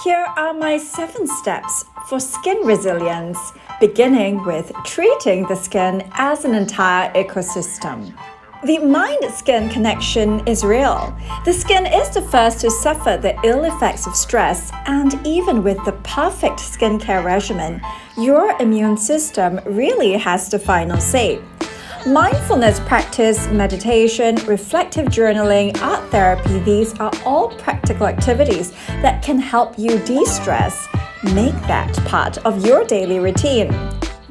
Here are my 7 steps for skin resilience, beginning with treating the skin as an entire ecosystem. The mind-skin connection is real. The skin is the first to suffer the ill effects of stress, and even with the perfect skincare regimen, your immune system really has the final say. Mindfulness practice, meditation, reflective journaling, art therapy, these are all practical activities that can help you de-stress. Make that part of your daily routine.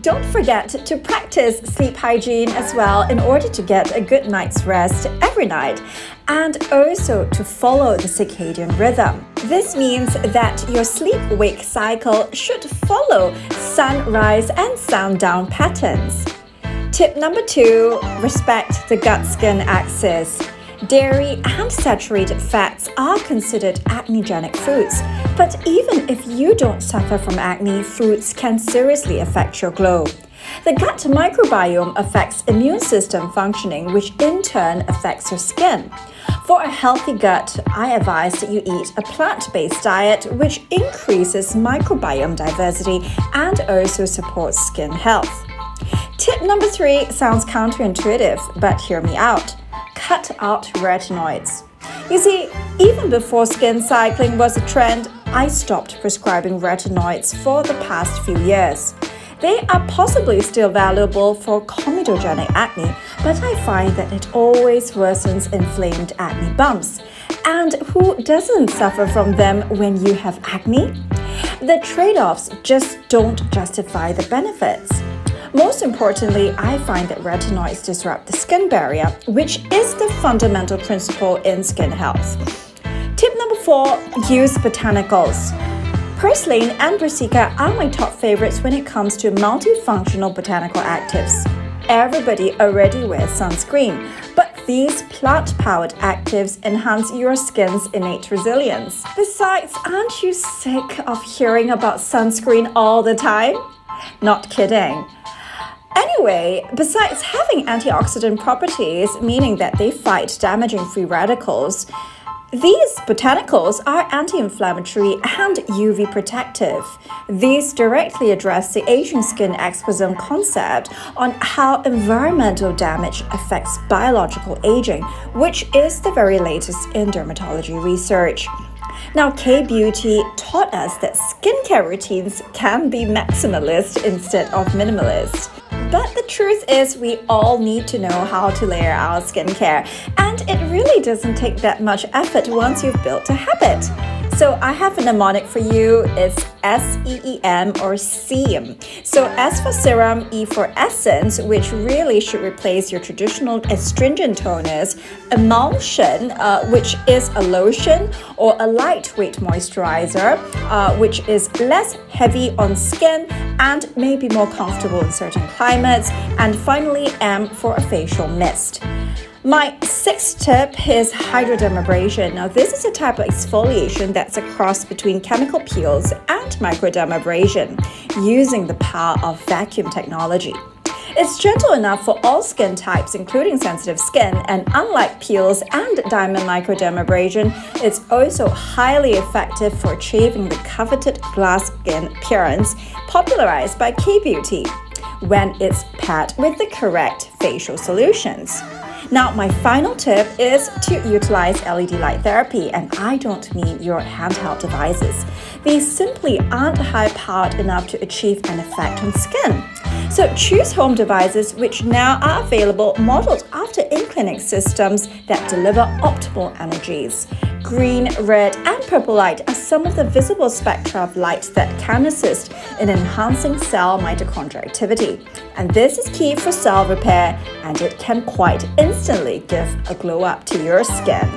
Don't forget to practice sleep hygiene as well in order to get a good night's rest every night, and also to follow the circadian rhythm. This means that your sleep-wake cycle should follow sunrise and sundown patterns. Tip number 2, respect the gut-skin axis. Dairy and saturated fats are considered acnegenic foods, but even if you don't suffer from acne, foods can seriously affect your glow. The gut microbiome affects immune system functioning, which in turn affects your skin. For a healthy gut, I advise that you eat a plant-based diet which increases microbiome diversity and also supports skin health. Tip number 3 sounds counterintuitive, but hear me out. Cut out retinoids. You see, even before skin cycling was a trend, I stopped prescribing retinoids for the past few years. They are possibly still valuable for comedogenic acne, but I find that it always worsens inflamed acne bumps. And who doesn't suffer from them when you have acne? The trade-offs just don't justify the benefits. Most importantly, I find that retinoids disrupt the skin barrier, which is the fundamental principle in skin health. Tip number 4, use botanicals. Purslane and brassica are my top favorites when it comes to multifunctional botanical actives. Everybody already wears sunscreen, but these plant-powered actives enhance your skin's innate resilience. Besides, aren't you sick of hearing about sunscreen all the time? Not kidding. Anyway, besides having antioxidant properties, meaning that they fight damaging free radicals, these botanicals are anti-inflammatory and UV protective. These directly address the aging skin exposome concept on how environmental damage affects biological aging, which is the very latest in dermatology research. Now, K-Beauty taught us that skincare routines can be maximalist instead of minimalist. But the truth is, we all need to know how to layer our skincare, and it really doesn't take that much effort once you've built a habit. So I have a mnemonic for you. It's SEEM or SEAM. So S for serum, E for essence, which really should replace your traditional astringent toners, emulsion, which is a lotion or a lightweight moisturizer, which is less heavy on skin and may be more comfortable in certain climates, and finally M for a facial mist. My 6th tip is Hydrodermabrasion. Now, this is a type of exfoliation that's a cross between chemical peels and microdermabrasion, using the power of vacuum technology. It's gentle enough for all skin types, including sensitive skin, and unlike peels and diamond microdermabrasion, it's also highly effective for achieving the coveted glass skin appearance popularized by K-Beauty when it's paired with the correct facial solutions. Now, my final tip is to utilize LED light therapy, and I don't mean your handheld devices. These simply aren't high-powered enough to achieve an effect on skin. So choose home devices which now are available modeled after in-clinic systems that deliver optimal energies. Green, red, and purple light are some of the visible spectra of light that can assist in enhancing cell mitochondrial activity. And this is key for cell repair, and it can quite instantly give a glow up to your skin.